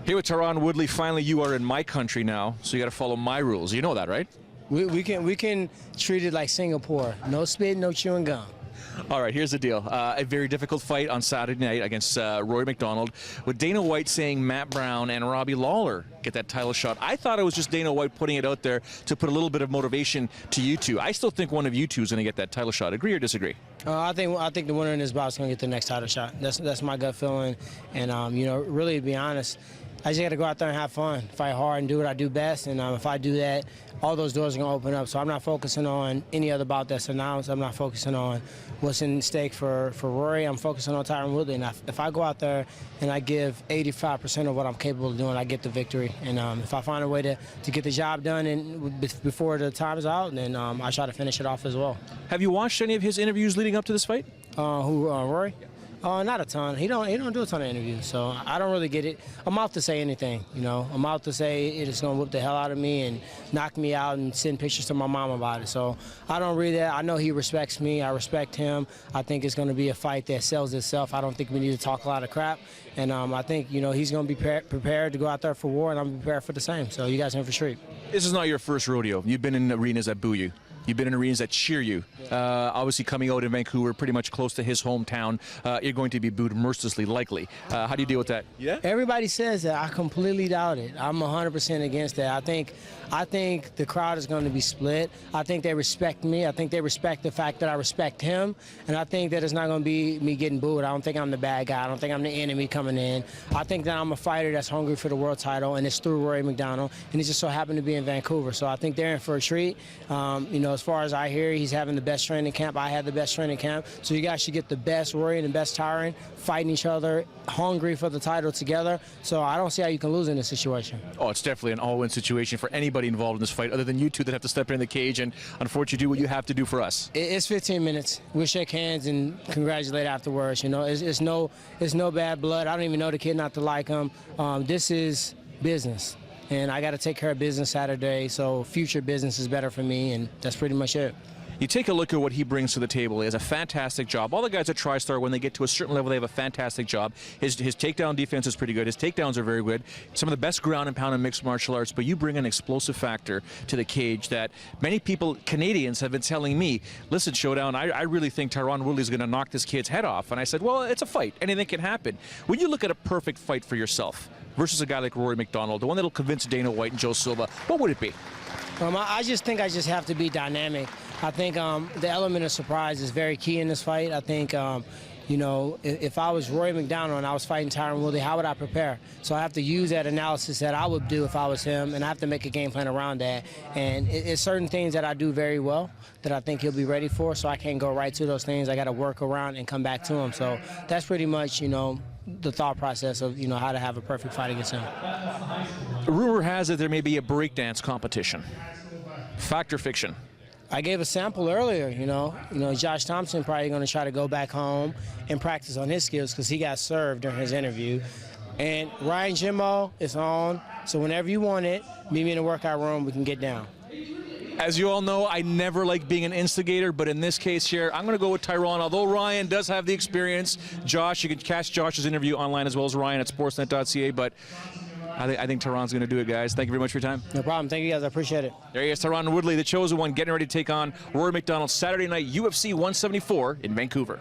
Here with Tyron Woodley, finally you are in my country now, so you got to follow my rules. You know that, right? We can treat it like Singapore. No spit, no chewing gum. All right, here's the deal. A very difficult fight on Saturday night against Rory MacDonald, with Dana White saying Matt Brown and Robbie Lawler get that title shot. I thought it was just Dana White putting it out there to put a little bit of motivation to you two. I still think one of you two is going to get that title shot. Agree or disagree? I think the winner in this bout is going to get the next title shot. That's my gut feeling. And you know, really, to be honest, I just got to go out there and have fun, fight hard, and do what I do best. And if I do that, all those doors are going to open up. So I'm not focusing on any other bout that's announced. I'm not focusing on what's in stake for Rory. I'm focusing on Tyron Woodley. And if I go out there and I give 85% of what I'm capable of doing, I get the victory. And if I find a way to get the job done and before the time is out, then I try to finish it off as well. Have you watched any of his interviews leading up to this fight? Rory? Not a ton. He don't do a ton of interviews, so I don't really get it. I'm out to say anything, you know. I'm out to say it's gonna whip the hell out of me and knock me out and send pictures to my mom about it. So I don't read that. I know he respects me. I respect him. I think it's gonna be a fight that sells itself. I don't think we need to talk a lot of crap. And I think, you know, he's gonna be prepared to go out there for war, and I'm prepared for the same. So you guys in for street. This is not your first rodeo. You've been in arenas that boo you. You've been in arenas that cheer you. Obviously, coming out in Vancouver, pretty much close to his hometown, you're going to be booed mercilessly, likely. How do you deal with that? Yeah. Everybody says that. I completely doubt it. I'm 100% against that. I think the crowd is going to be split. I think they respect me. I think they respect the fact that I respect him, and I think that it's not going to be me getting booed. I don't think I'm the bad guy. I don't think I'm the enemy coming in. I think that I'm a fighter that's hungry for the world title, and it's through Rory MacDonald, and he just so happened to be in Vancouver. So I think they're in for a treat. You know, as far as I hear, he's having the best training camp. I had the best training camp. So you guys should get the best Rory and the best Tyron fighting each other, hungry for the title together. So I don't see how you can lose in this situation. Oh, it's definitely an all-win situation for anybody involved in this fight, other than you two that have to step in the cage and unfortunately do what you have to do for us. It's 15 minutes. We'll shake hands and congratulate afterwards. You know, it's no bad blood. I don't even know the kid not to like him. This is business. And I got to take care of business Saturday, so future business is better for me, and that's pretty much it. You take a look at what he brings to the table. He has a fantastic job. All the guys at TriStar, when they get to a certain level, they have a fantastic job. His takedown defense is pretty good. His takedowns are very good. Some of the best ground and pound in mixed martial arts, but you bring an explosive factor to the cage that many people, Canadians, have been telling me, listen, Showdown, I really think Tyron Woodley is going to knock this kid's head off. And I said, well, it's a fight. Anything can happen. When you look at a perfect fight for yourself versus a guy like Rory MacDonald, the one that will convince Dana White and Joe Silva, what would it be? I just think I just have to be dynamic. I think the element of surprise is very key in this fight. I think, you know, if I was Rory MacDonald and I was fighting Tyron Woodley, how would I prepare? So I have to use that analysis that I would do if I was him, and I have to make a game plan around that. And it's certain things that I do very well that I think he'll be ready for, so I can't go right to those things. I got to work around and come back to him. So that's pretty much, you know, the thought process of, you know, how to have a perfect fight against him. Rumor has it there may be a breakdance competition. Fact or fiction? I gave a sample earlier, you know. Josh Thompson probably going to try to go back home and practice on his skills because he got served during his interview. And Ryan Jimmo is on, so whenever you want it, meet me in the workout room, we can get down. As you all know, I never like being an instigator, but in this case here, I'm going to go with Tyron. Although Ryan does have the experience, Josh, you can catch Josh's interview online as well as Ryan at sportsnet.ca, but I think Tyron's going to do it, guys. Thank you very much for your time. No problem. Thank you, guys. I appreciate it. There he is, Tyron Woodley, the chosen one, getting ready to take on Rory MacDonald Saturday night, UFC 174 in Vancouver.